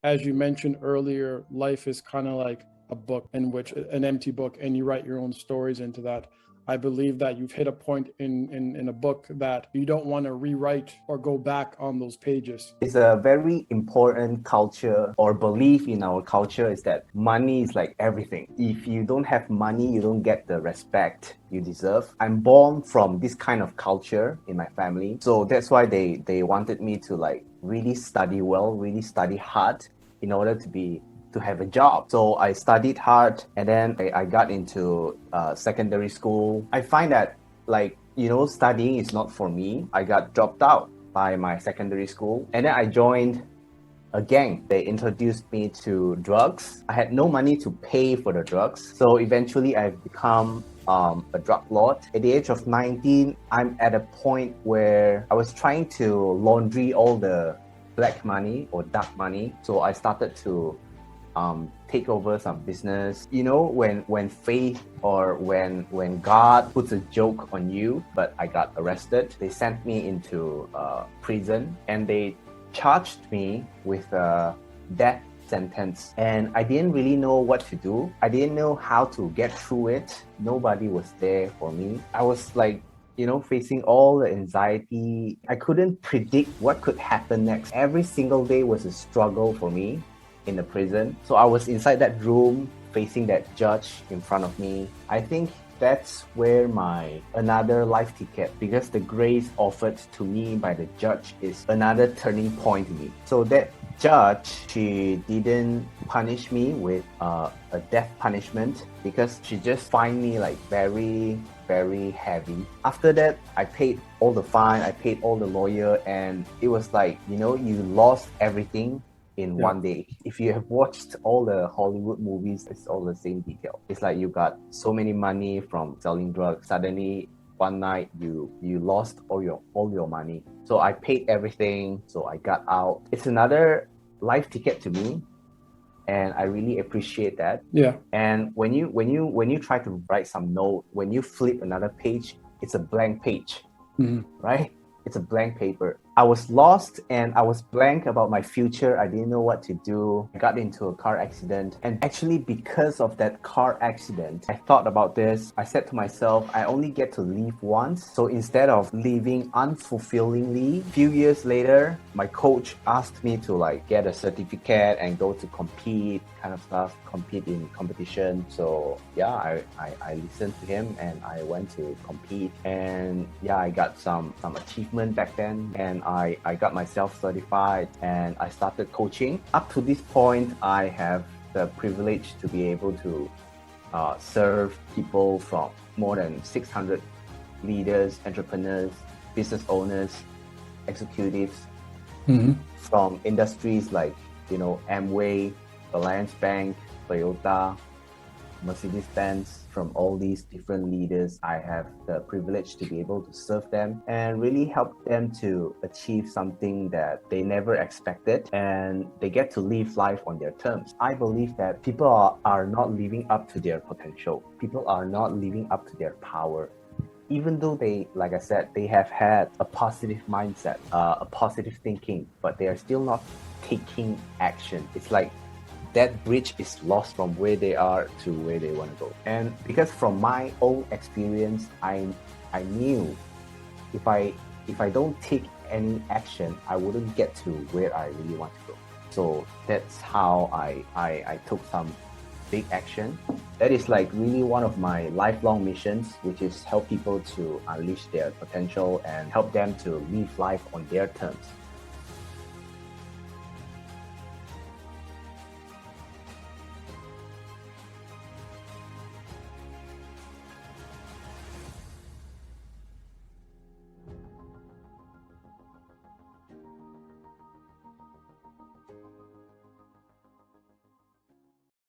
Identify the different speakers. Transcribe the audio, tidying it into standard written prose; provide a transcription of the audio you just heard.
Speaker 1: as you mentioned earlier, life is kind of like a book in which an empty book, and you write your own stories into that. I believe that you've hit a point in a book that you don't want to rewrite or go back on those pages.
Speaker 2: It's a very important culture or belief in our culture is that money is like everything. If you don't have money, you don't get the respect you deserve. I'm born from this kind of culture in my family. So that's why they wanted me to like really study well, really study hard in order to have a job. So I studied hard and then I got into secondary school. I find that like, studying is not for me. I got dropped out by my secondary school. And then I joined a gang. They introduced me to drugs. I had no money to pay for the drugs. So eventually I've become a drug lord. At the age of 19, I'm at a point where I was trying to laundry all the black money or dark money. So I started to take over some business. When faith or when God puts a joke on you, but I got arrested. They sent me into prison and they charged me with a death sentence. And I didn't really know what to do. I didn't know how to get through it. Nobody was there for me. I was like, facing all the anxiety. I couldn't predict what could happen next. Every single day was a struggle for me in the prison. So I was inside that room facing that judge in front of me. I think that's where my another life ticket, because the grace offered to me by the judge is another turning point in me. So that judge, she didn't punish me with a death punishment because she just fined me like very, very heavy. After that, I paid all the fine, I paid all the lawyer, and it was like, you lost everything in one day. If you have watched all the Hollywood movies, it's all the same detail. It's like you got so many money from selling drugs. Suddenly, one night you lost all your money. So I paid everything. So I got out. It's another life ticket to me, and I really appreciate that.
Speaker 1: Yeah.
Speaker 2: And when you try to write some note, when you flip another page, it's a blank page, right? It's a blank paper. I was lost and I was blank about my future. I didn't know what to do. I got into a car accident. And actually, because of that car accident, I thought about this. I said to myself, I only get to live once. So instead of living unfulfillingly, a few years later, my coach asked me to like get a certificate and go to compete kind of stuff, compete in competition. So yeah, I listened to him and I went to compete. And yeah, I got some achievement back then. And I got myself certified and I started coaching. Up to this point, I have the privilege to be able to serve people from more than 600 leaders, entrepreneurs, business owners, executives from industries like, Amway, Alliance Bank, Toyota, Mercedes-Benz. From all these different leaders, I have the privilege to be able to serve them and really help them to achieve something that they never expected, and they get to live life on their terms. I believe that people are not living up to their potential. People are not living up to their power. Even though they, like I said, they have had a positive mindset, a positive thinking, but they are still not taking action. It's like that bridge is lost from where they are to where they want to go. And because from my own experience, I knew if I don't take any action, I wouldn't get to where I really want to go. So that's how I took some big action. That is like really one of my lifelong missions, which is help people to unleash their potential and help them to live life on their terms.